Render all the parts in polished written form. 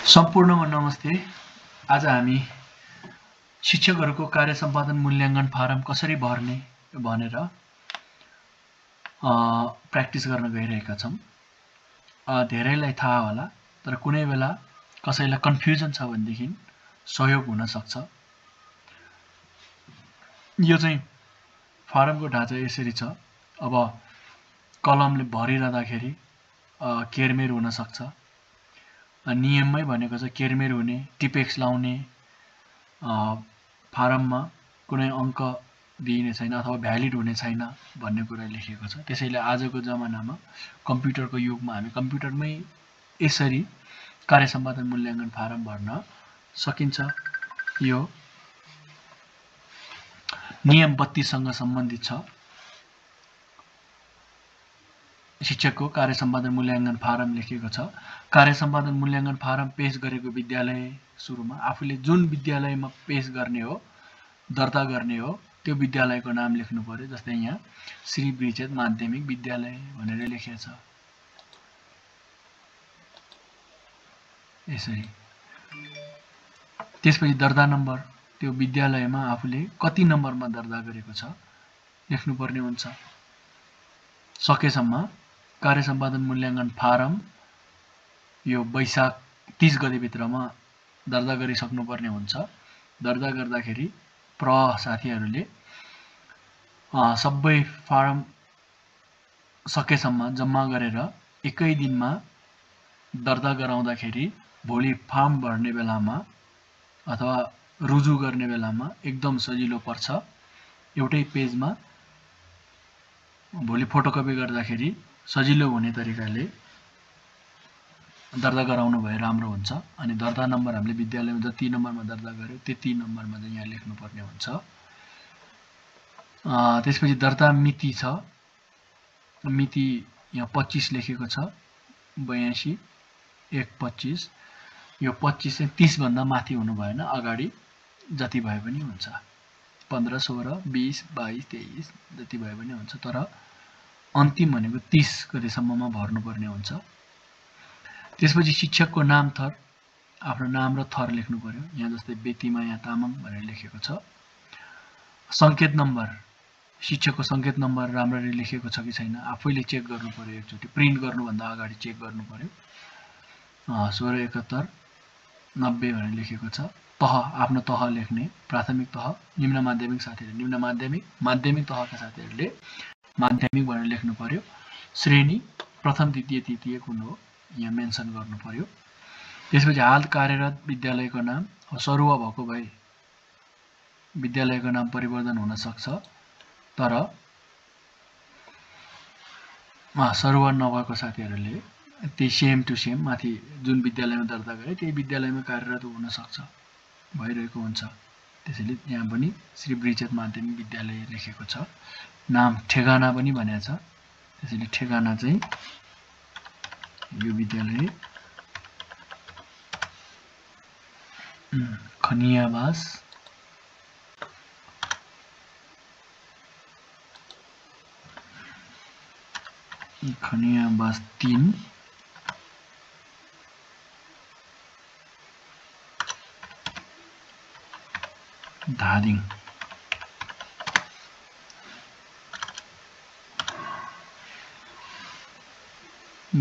सम्पूर्णमा नमस्ते। आज हामी शिक्षकहरूको कार्य सम्पादन मूल्याङ्कन फारम कसरी भर्ने भनेर प्र्याक्टिस गर्न गइरहेका छौं। धेरैलाई थाहा होला, तर कुनै बेला कसैलाई कन्फ्युजन छ भनेदेखि सहयोग हुन सक्छ। यो चाहिँ फारमको ढाँचा यसरी छ। अब कलमले भरिरहँदाखेरि केरमेर हुन सक्छ। नियममै भनेको छ केरमेर हुने, टिपेक्स लाउने, फारममा कुनै अंक दिइने छैन अथवा भ्यालिड हुने छैन भन्ने कुरा लेखिएको छ। त्यसैले आजको जमानामा कम्प्युटरको युगमा हामी कम्प्युटरमै यसरी कार्य सम्पादन मूल्याङ्कन फारम भर्न सकिन्छ। यो नियम 32 सँग सम्बन्धित छ। शिक्षकको कार्य सम्पादन मूल्याङ्कन फारम लेखिएको छ। कार्य सम्पादन मूल्याङ्कन फारम पेश गरेको विद्यालय सुरुमा आफूले जुन विद्यालयमा पेश गर्ने हो, दर्ता गर्ने हो, त्यो विद्यालयको नाम लेख्नु पर्यो। जस्तै यहाँ श्री ब्रिजेट माध्यमिक विद्यालय भनेर लेखिएको छ। यसरी त्यसपछि दर्ता नम्बर, त्यो विद्यालयमा आफूले कति नम्बरमा दर्ता गरेको छ लेख्नुपर्ने हुन्छ। सकेसम्म कार्य सम्पादन मूल्याङ्कन फारम यो वैशाख 30 गते भित्रमा दर्ता गरिसक्नुपर्ने हुन्छ। दर्ता गर्दाखेरि साथीहरूले सबै फारम सकेसम्म जम्मा गरेर एकै दिनमा दर्ता गराउँदाखेरि भोलि फर्म भर्ने बेलामा अथवा रुजु गर्ने बेलामा एकदम सजिलो पर्छ। एउटै पेजमा भोलि फोटोकपी गर्दाखेरि सजिलो हुने तरिकाले दर्ता गराउनु भए राम्रो हुन्छ। अनि दर्ता नम्बर हामीले विद्यालयमा जति नम्बरमा दर्ता गर्यो त्यति नम्बरमा चाहिँ यहाँ लेख्नुपर्ने हुन्छ। त्यसपछि दर्ता मिति छ। मिति यहाँ 25 लेखेको छ। 82/1/25। यो 25 चाहिँ 30 भन्दा माथि हुनु भएन, अगाडि जति भए पनि हुन्छ। 15, 16, 20, 22, 23 जति भए पनि हुन्छ, तर अन्तिम भनेको 30 गतेसम्ममा भर्नुपर्ने हुन्छ। त्यसपछि शिक्षकको नाम थर, आफ्नो नाम र थर लेख्नु पर्यो। यहाँ जस्तै बेतिमाया तामाङ भनेर लेखेको छ। संकेत नम्बर, शिक्षकको संकेत नम्बर राम्ररी लेखेको छ कि छैन आफैले चेक गर्नु पर्यो। एकचोटि प्रिन्ट गर्नुभन्दा अगाडि चेक गर्नु पर्यो। 167190 भनेर लेखेको छ। तह, आफ्नो तह लेख्ने, प्राथमिक तह, निम्न माध्यमिक साथीहरूले निम्न माध्यमिक, माध्यमिक तहका साथीहरूले माध्यमिक भनेर लेख्नु पर्यो। श्रेणी प्रथम, द्वितीय, तृतीय कुन हो यहाँ मेन्सन गर्नु पर्यो। त्यसपछि हाल कार्यरत विद्यालयको नाम, सरुवा भएको भए विद्यालयको नाम परिवर्तन हुन सक्छ, तर सरुवा नभएको साथीहरूले त्यही सेम टु सेम माथि जुन विद्यालयमा दर्ता गरे त्यही विद्यालयमा कार्यरत हुन सक्छ, भइरहेको हुन्छ। त्यसैले यहाँ पनि श्री ब्रिजेट माध्यमिक विद्यालय लेखेको छ। नाम ठेगाना पनि भनेको छ। त्यसैले ठेगाना चाहिँ यो विद्यालय खनियाबास खनियाबास 3 धादिङ।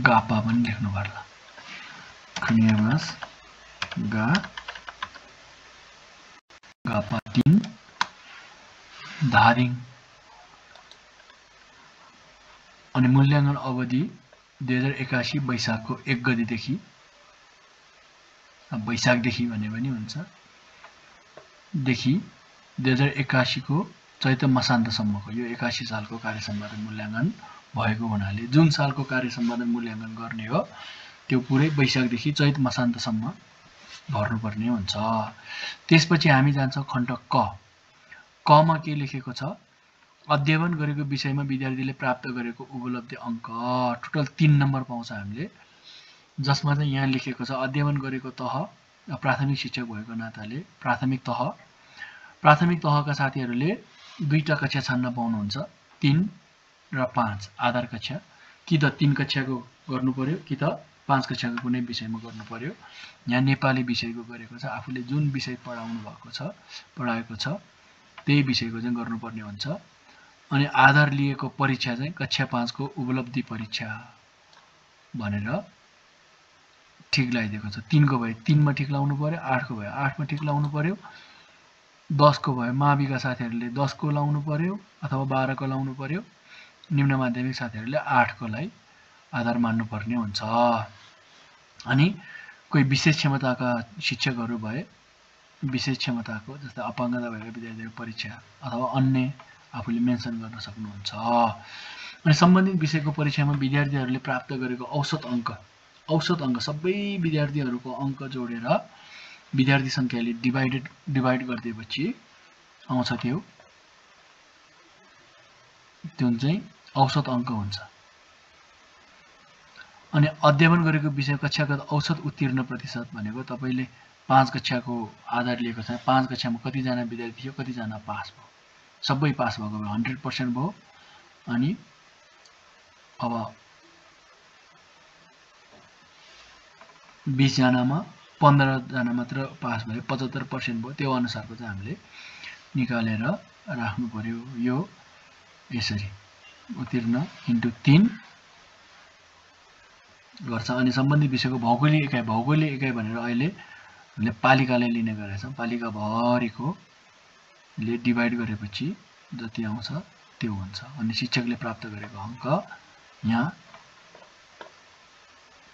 गापा पनि लेख्नु पर्ला। खनियाबास गापा 3 धादिङ। अनि मूल्याङ्कन अवधि 2081 वैशाखको 1 गतेदेखि, वैशाखदेखि भने पनि हुन्छ, देखि 2081 को चैत्र मसान्तसम्मको, यो 81 सालको कार्य सम्पादन मूल्याङ्कन भएको हुनाले जुन सालको कार्य सम्पादन मूल्याङ्कन गर्ने हो त्यो पुरै वैशाखदेखि चैत मसान्तसम्म भर्नुपर्ने हुन्छ। त्यसपछि हामी जान्छौँ खण्ड क। कमा के लेखेको छ? अध्ययन गरेको विषयमा विद्यार्थीले प्राप्त गरेको उपलब्धि अङ्क, टोटल 3 नम्बर पाउँछ हामीले, जसमा चाहिँ यहाँ लेखेको छ अध्ययन गरेको तह, प्राथमिक शिक्षक भएको नाताले प्राथमिक तहका साथीहरूले 2टा कक्षा छान्न पाउनुहुन्छ, 3 र 5 आधार कक्षा। कि त 3 कक्षाको गर्नु पर्यो कि त 5 कक्षाको कुनै विषयमा गर्नु पर्यो। यहाँ नेपाली विषयको गरेको छ, आफूले जुन विषय पढाएको छ त्यही विषयको चाहिँ गर्नुपर्ने हुन्छ। अनि आधार लिएको परीक्षा चाहिँ कक्षा 5 को उपलब्धि परीक्षा भनेर ठिक लगाइदिएको छ। 3 को भए 3 मा ठिक लाउनु पर्यो, 8 को भए 8 मा ठिक लाउनु पर्यो, 10 को भए माविका साथीहरूले 10 को लाउनु पर्यो अथवा 12 को लाउनु पर्यो, निम्न माध्यमिक साथीहरूले 8 को लाई आधार मान्नुपर्ने हुन्छ। अनि कोही विशेष क्षमताका शिक्षकहरू भए विशेष क्षमताको जस्तै अपाङ्गता भएका विद्यार्थीहरूको परीक्षा अथवा अन्य आफूले मेन्सन गर्न सक्नुहुन्छ। अनि सम्बन्धित विषयको परीक्षामा विद्यार्थीहरूले प्राप्त गरेको औसत अङ्क सबै विद्यार्थीहरूको अङ्क जोडेर विद्यार्थी संख्याले डिभाइड गरिदिएपछि आउँछ त्यो जुन चाहिँ औसत अङ्क हुन्छ। अनि अध्ययन गरेको विषय कक्षागत औसत उत्तीर्ण प्रतिशत भनेको तपाईले 5 कक्षाको आधार लिएको छ। 5 कक्षामा कतिजना विद्यार्थी थियो, कतिजना पास भयो, सबै पास भएको भए 100% भयो। अनि अब 20 जनामा 15 जना मात्र पास भए 75% भयो। त्यो अनुसारको चाहिँ हामीले निकालेर राख्नु पर्यो। यो यसरी उत्तीर्ण इन्टु 3 गर्छ। अनि सम्बन्धित विषयको भौगोलिक एकाइ भनेर अहिले हामीले पालिकाले लिने गरेका छौँ। पालिका भरिको ले डिभाइड गरेपछि जति आउँछ त्यो हुन्छ। अनि शिक्षकले प्राप्त गरेको अङ्क यहाँ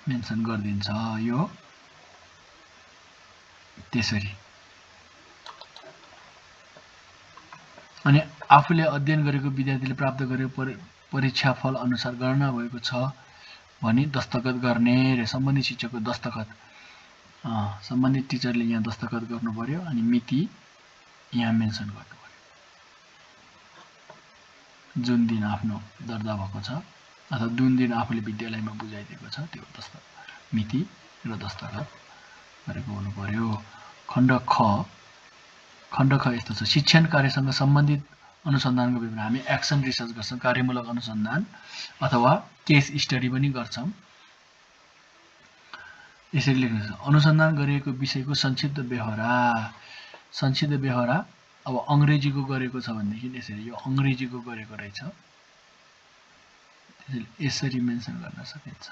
मेन्सन गरिदिन्छ। यो त्यसरी। अनि आफूले अध्ययन गरेको विद्यार्थीले प्राप्त गरेको परीक्षाफल अनुसार गणना भएको छ भनी दस्तखत गर्ने रे। सम्बन्धित शिक्षकको दस्तखत सम्बन्धित टिचरले यहाँ दस्तखत गर्नु पर्यो। अनि मिति यहाँ मेन्सन गर्नु पर्यो, जुन दिन आफ्नो दर्ता भएको छ अथवा जुन दिन आफूले विद्यालयमा बुझाइदिएको छ त्यो मिति र दस्तखत गरेको हुनु पर्यो। खण्ड ख यस्तो छ। शिक्षण कार्यसँग सम्बन्धित अनुसन्धानको विवरण हामी एक्सन रिसर्च गर्छौँ, कार्यमूलक अनुसन्धान अथवा केस स्टडी पनि गर्छौँ। यसरी लेख्नु छ। अनुसन्धान गरिएको विषयको संक्षिप्त बेहोरा अब अंग्रेजीको गरेको छ भनेदेखि यसरी यो अंग्रेजीको गरेको रहेछ, यसरी मेन्सन गर्न सकिन्छ।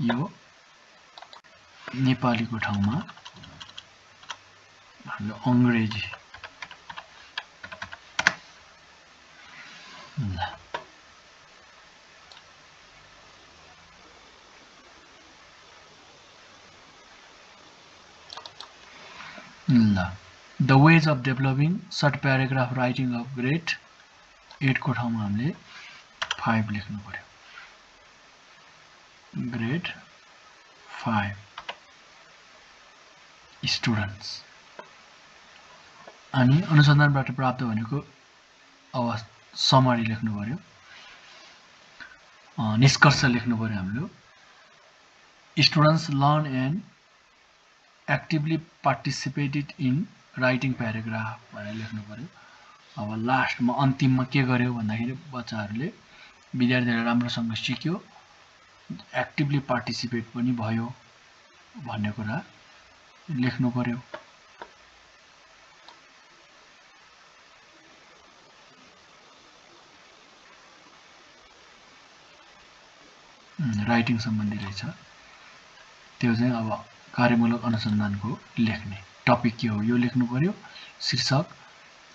यो नेपालीको ठाउँमा हाम्रो अंग्रेजी The ways of developing short paragraph writing of grade 8 को ठाउँमा हामीले 5 लेख्नु पर्यो। grade 5 students. अनि अनुसन्धानबाट प्राप्त भनेको अब समरी लेख्नु पर्यो, निष्कर्ष लेख्नु पर्यो हाम्रो। Students learn and actively participated in writing paragraph भनेर लेख्नु पर्यो। अब लास्टमा अन्तिममा के गर्यो भन्दाखेरि बच्चाहरूले विद्यार्थीहरूले राम्रोसँग सिक्यो, एक्टिभली पार्टिसिपेट पनि भयो भन्ने कुरा लेख्नु पर्यो। राइटिङ सम्बन्धी रहेछ त्यो चाहिँ। अब कार्यमूलक अनुसन्धानको लेख्ने टपिक के हो यो लेख्नु पर्यो, शीर्षक,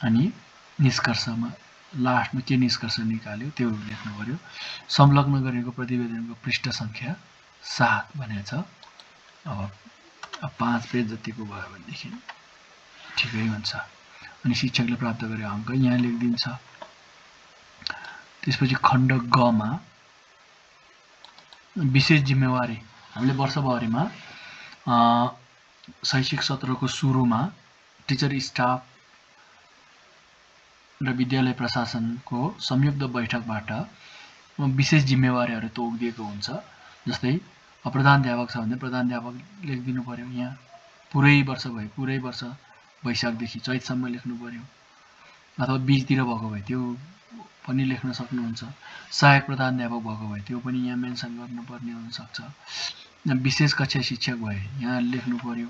अनि निष्कर्षमा लास्टमा के निष्कर्ष निकाल्यो त्यो लेख्नु पर्यो। संलग्न गरेको प्रतिवेदनको पृष्ठ संख्या 7 भनेको छ। अब 5 पेज जतिको भयो भनेदेखि ठिकै हुन्छ। अनि शिक्षकले प्राप्त गरेको अङ्क यहाँ लेखिदिन्छ। त्यसपछि खण्ड ग मा विशेष जिम्मेवारी हामीले वर्षभरिमा शैक्षिक सत्रको सुरुमा टिचर स्टाफ र विद्यालय प्रशासनको संयुक्त बैठकबाट विशेष जिम्मेवारीहरू तोकिदिएको हुन्छ। जस्तै प्रधानाध्यापक छ भने प्रधानाध्यापक लेखिदिनु पर्यो। यहाँ पुरै वर्ष वैशाखदेखि चैतसम्म लेख्नु पर्यो, अथवा बीचतिर भएको भए त्यो पनि लेख्न सक्नुहुन्छ। सहायक प्रधानाध्यापक भएको भए त्यो पनि यहाँ मेन्सन गर्नुपर्ने हुन सक्छ। विशेष कक्षा शिक्षक भए यहाँ लेख्नु पर्यो।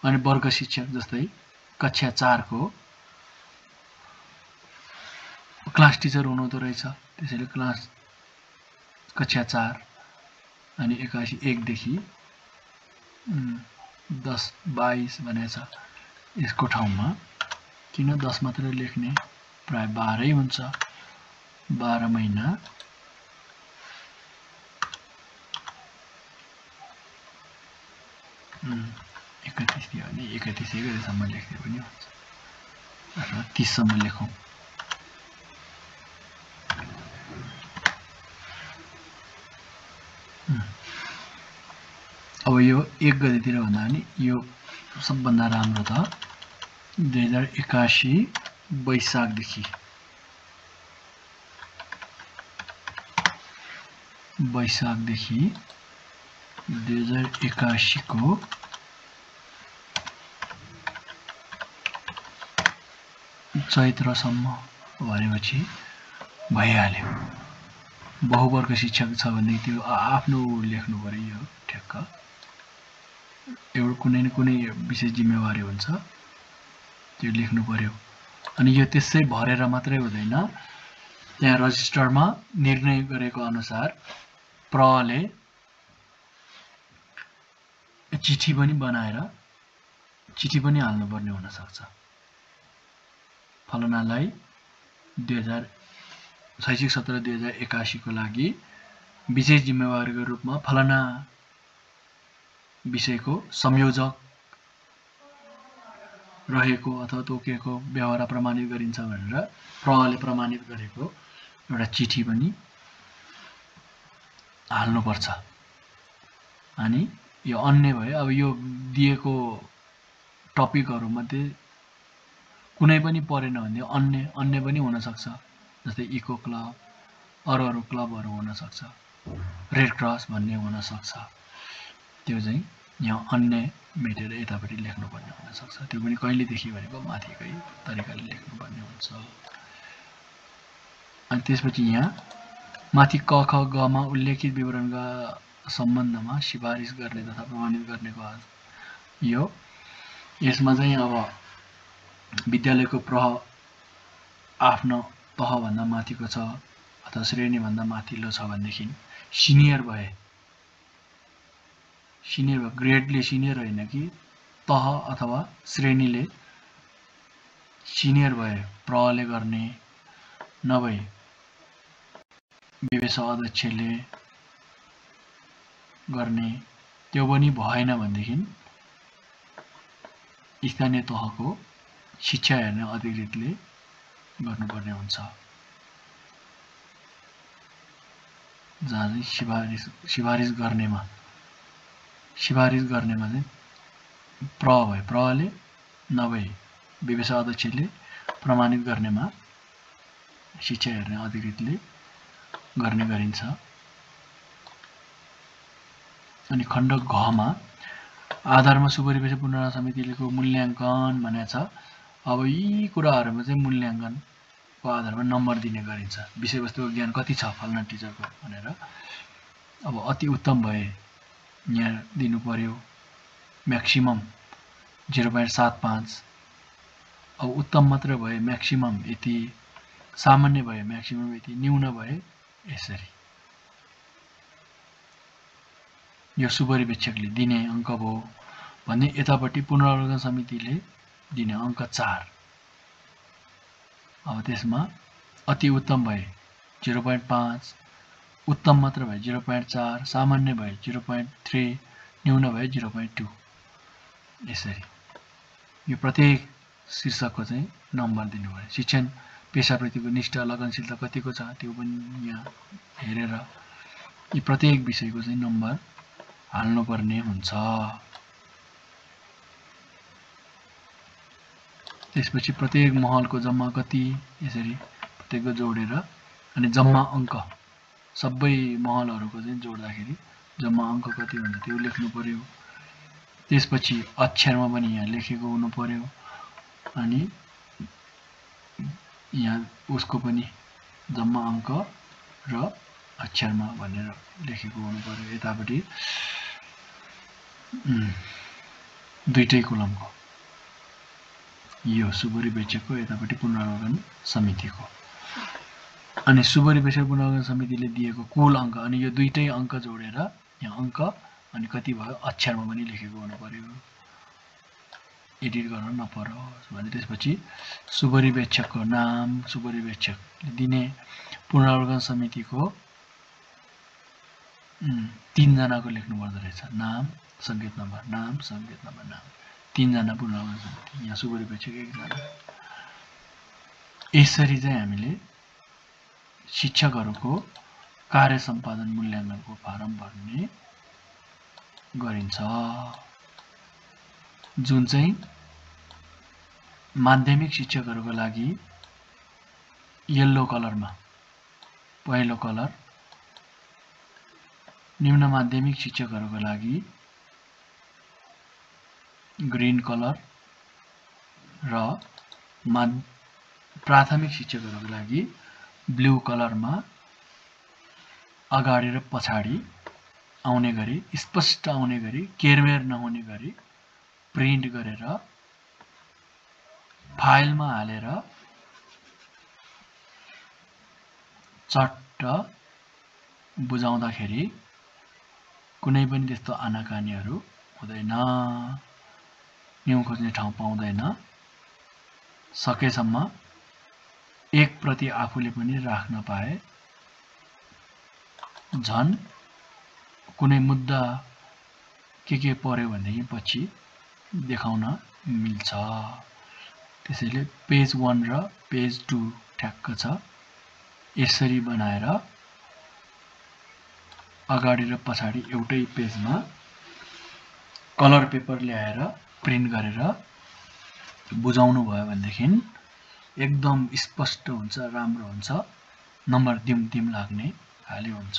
अनि वर्ग शिक्षक जस्तै कक्षा 4 को क्लास टिचर हुनुहुँदो रहेछ, त्यसैले क्लास कक्षा 4 अनि 81 1 देखि 10 22 भनेछ। यसको ठाउँमा किन 10 मात्र लेख्ने, प्राय 12 हुन्छ। 12 महिना 31 दियो भने 31 गतेसम्म लेख्ने पनि हुन्छ, अथवा 30 सम्म लेखौँ। अब यो 1 गतेतिर भन्दा पनि यो सबभन्दा राम्रो त 2081 वैशाखदेखि वैशाखदेखि 2081 को चैत्रसम्म भनेपछि भइहाल्यो। बहुवर्ग शिक्षक छ भने त्यो आफ्नो लेख्नु पर्यो। यो ठ्याक्क एउटा कुनै न कुनै विशेष जिम्मेवारी हुन्छ, त्यो लेख्नु पर्यो। अनि यो त्यसै भरेर मात्रै हुँदैन, त्यहाँ रजिस्टरमा निर्णय गरेको अनुसार प्रले चिठी पनि बनाएर चिठी पनि हाल्नुपर्ने हुन सक्छ। फलनालाई 2076-2081 को लागि विशेष जिम्मेवारीको रूपमा फलना विषयको संयोजक रहेको अथवा तोकेको व्यवहार प्रमाणित गरिन्छ भनेर प्रले प्रमाणित गरेको एउटा चिठी पनि हाल्नुपर्छ। अनि यो अन्य भयो। अब यो दिएको टपिकहरु मध्ये कुनै पनि परेन भने अन्य पनि हुन सक्छ, जस्तै इको क्लब, अरू क्लबहरु हुन सक्छ, रेड क्रस भन्ने हुन सक्छ। त्यो चाहिँ यहाँ अन्य मेटेर यतापट्टि लेख्नुपर्ने हुन सक्छ। त्यो पनि कहिलेदेखि भनेको माथिकै तरिकाले लेख्नुपर्ने हुन्छ। अनि त्यसपछि यहाँ माथि क ख ग मा उल्लेखित विवरणका सम्बन्धमा सिफारिस गर्ने तथा प्रमाणित गर्नेको यो यसमा चाहिँ अब विद्यालयको प्रह आफ्नो तह भन्दा माथिको छ अथवा श्रेणी भन्दा माथिल्लो छ भनेदेखि सिनियर भए ग्रेडले सिनियर होइन कि तह अथवा श्रेणीले सिनियर भए प्रले गर्ने, नभए विवेश अध्यक्षले गर्ने। त्यो पनि भएन भनेदेखि स्थानीय तहको शिक्षा हेर्ने अधिकृतले गर्नुपर्ने हुन्छ। जहाँ चाहिँ सिफारिस गर्नेमा चाहिँ प्र भए प्रले, नभए विवेश अध्यक्षले प्रमाणित गर्नेमा शिक्षा हेर्ने अधिकृतले गर्ने गरिन्छ। अनि खण्ड घ मा आधारमा सुपरिवेशी पुनर्वास समितिको मूल्याङ्कन भनेको छ। अब यी कुराहरुमा चाहिँ मूल्याङ्कनको आधारमा नम्बर दिने गरिन्छ। विषयवस्तुको ज्ञान कति छ फलना टिचरको भनेर। अब अति उत्तम भए यहाँ दिनु पर्यो म्याक्सिमम 0.75। अब उत्तम मात्र भए म्याक्सिमम यति, सामान्य भए म्याक्सिमम यति, न्यून भए यसरी। यो सुपरिवेक्षकले दिने अंक भयो भने यतापट्टि पुनरावलोकन समितिले दिने अंक 4। अब त्यसमा अति उत्तम भए 0.5, उत्तम मात्र भए 0.4, सामान्य भए 0.3, न्यून भए 0.2। यसरी यो प्रत्येक शीर्षकको चाहिँ नम्बर दिनुपर्छ। शिक्षण पेशाप्रतिको निष्ठा लगनशीलता कतिको छ त्यो पनि यहाँ हेरेर यी प्रत्येक विषयको चाहिँ नम्बर हाल्नुपर्ने हुन्छ। त्यसपछि प्रत्येक महलको जम्मा कति, यसरी प्रत्येकको जोडेर अनि जम्मा अंक सबै महलहरुको चाहिँ जोड्दाखेरि जम्मा अंक कति हुन्छ त्यो लेख्नु पर्यो। त्यसपछि अक्षरमा पनि यहाँ लेखेको हुनु पर्यो। अनि यहाँ उसको पनि जम्मा अंक र अक्षरमा भनेर लेखेको हुनु पर्यो। यतापट्टि दुईटै कोलमको यो सुपरिवेक्षकको यतापट्टि पुनरावलोकन समितिको अनि सुपरिवेक्षक पुनरावलोकन समितिले दिएको कुल अङ्क अनि यो दुईटै अङ्क जोडेर यहाँ अङ्क अनि कति भयो अक्षरमा पनि लेखेको हुनु पर्यो एडिट गर्न नपरोस् भने त्यसपछि सुपरिवेक्षकको नाम सुपरिवेक्षकले दिने पुनरावलोकन समितिको 3 जनाको लेख्नु पर्दो रहेछ नाम संकेत नम्बर नाम 3 जना पुनरावलोकन समिति यहाँ सुपरिवेक्षक 1 जना यसरी चाहिँ हामीले शिक्षकहरूको कार्य सम्पादन मूल्याङ्कनको फारम भर्ने गरिन्छ जुन चाहिँ माध्यमिक शिक्षकहरूको लागि येलो कलरमा पहिलो कलर निम्न माध्यमिक शिक्षकहरूको लागि ग्रीन कलर र प्राथमिक शिक्षकहरूको लागि ब्लू कलरमा अगाडि र पछाडि आउने गरी स्पष्ट आउने गरी केरमेर नहुने गरी प्रिन्ट गरेर फाइलमा हालेर चट्ट बुझाउँदाखेरि कुनै पनि त्यस्तो आनाकानीहरू हुँदैन न्यू खोज्ने ठाउँ पाउँदैन सकेसम्म एक प्रति आफूले पनि राख्न पाए झन् कुनै मुद्दा के पर्यो भनेदेखि पछि देखाउन मिल्छ त्यसैले पेज 1 र पेज 2 ठ्याक्क छ यसरी बनाएर अगाडि र पछाडि एउटै पेजमा कलर पेपर ल्याएर प्रिन्ट गरेर बुझाउनु भयो भनेदेखि एकदम स्पष्ट हुन्छ राम्रो हुन्छ नम्बर दिम लाग्ने खाली हुन्छ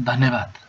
धन्यवाद।